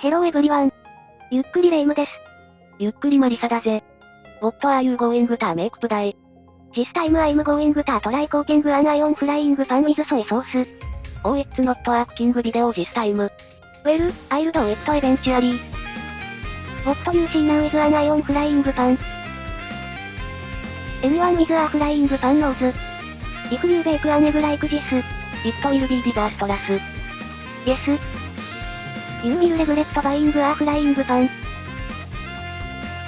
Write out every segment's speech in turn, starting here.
ヘローエブリワン。ゆっくりレ夢ムです。ゆっくりマリサだぜ。What are you going to make today? This time I'm going to try cooking an iron frying pan with soy sauce. Oh, it's not a cooking video this time. Well, I'll do it eventually. What do you see now is an iron frying pan. Anyone with a frying pan knows. If you bake an egg like this, it will be disastrous. Yes. You will regret buying a frying pan.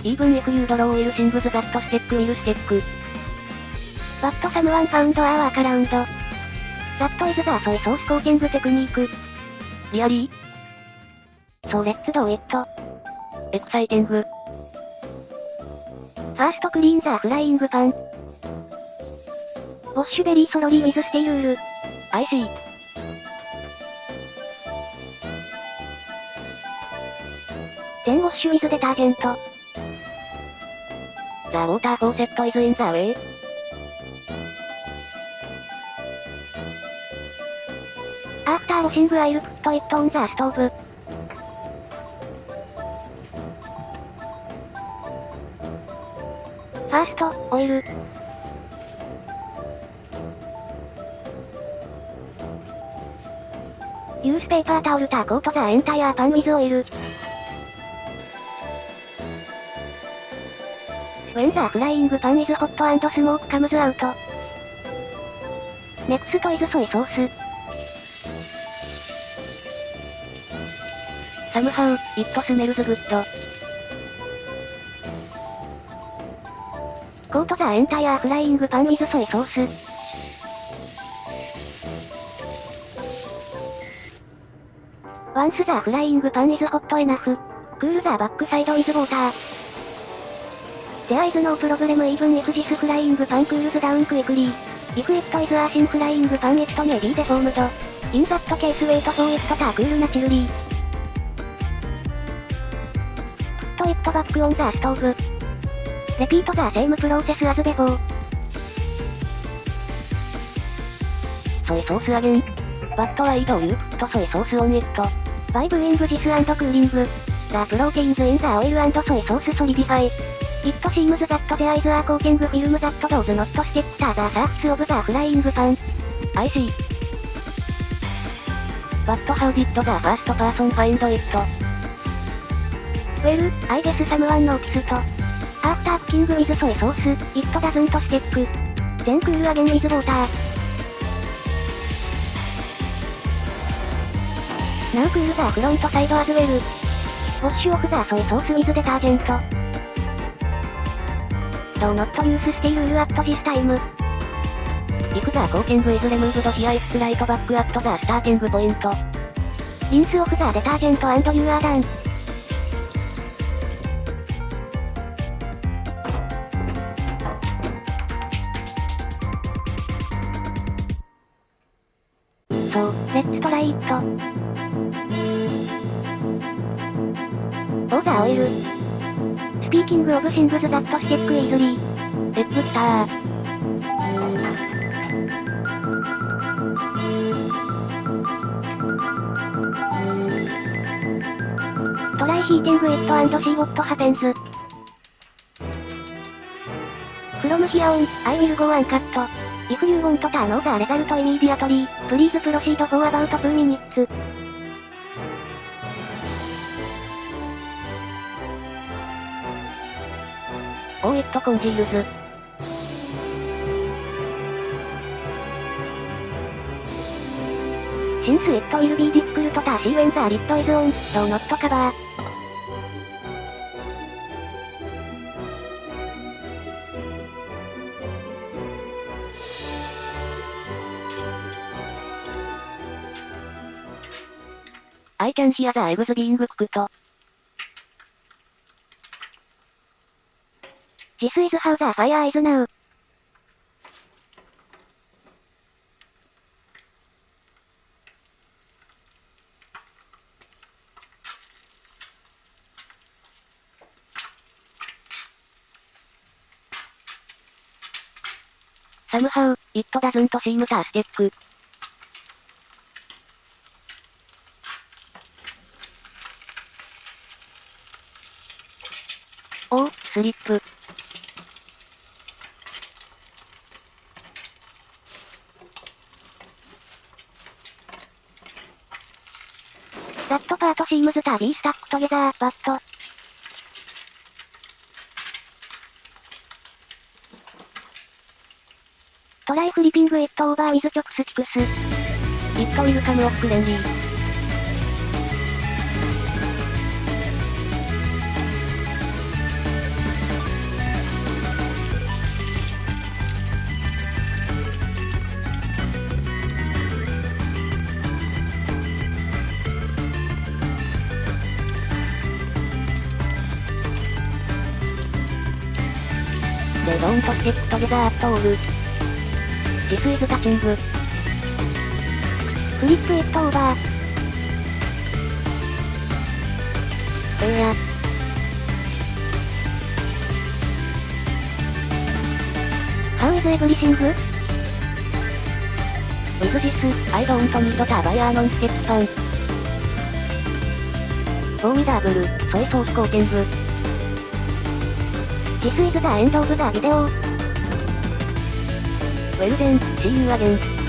Even if you draw will things that stick will stick. But someone found a workaround. That is the soy sauce cooking technique. Really? So let's do it. Exciting. First clean the frying pan. Wash very thoroughly with steel wool. I see. Then wash with detergent. The water faucet is in the way. After washing I'll put it on the stove. First, oil. Use paper towel to coat the entire pan with oil. When the frying pan is hot and smoke comes out. Next is soy sauce. Somehow, it smells good. Coat the entire frying pan with soy sauce. Once the frying pan is hot enough, cool the backside with water. There is no problem even if this frying pan cools down quickly. If it is a thin frying pan it may be deformed. In that case wait for it to cool naturally. Put it back on the stove. Repeat the same process as before. Soy sauce again. But why do you put soy sauce on it? By doing this and cooling, the proteins in the oil and soy sauce solidify. It seems that there is a cooking film that does not stick to the surface of the frying pan. I see. But how did the first person find it? Well, I guess someone noticed. After cooking with soy sauce, it doesn't stick. Then cool again with water. Now cool the front side as well. Wash off the soy sauce with detergent. Do not use steel wool at this time. If the coating is removed here it's right back at the starting point. Rinse off the detergent and you are done. So, let's try it. Oh, the oil. Speaking of things that stick easily. Egg star. Try heating it and see what happens. From here on, I will go and cut. If you want to know the result immediately, please proceed for about 2 minutes. Oh, it congeals. Since it will be difficult to see when the lid is on, do not cover. I can hear the eggs being cooked. This is how the fire is now. Somehow, it doesn't seem to stick. おお、スリップ。ザットパートシームズタービースタックトゲザー、バット。トライフリピングイットオーバーウィズ曲スティクス。イットウィルカムオフフレンリー。They don't stick together at all. This is touching. フリップイットオーバー。や。How is everything? With this, I don't need to buy a non-step pan. Formidable, soy sauce coating. This is the end of the video. Well then, see you again.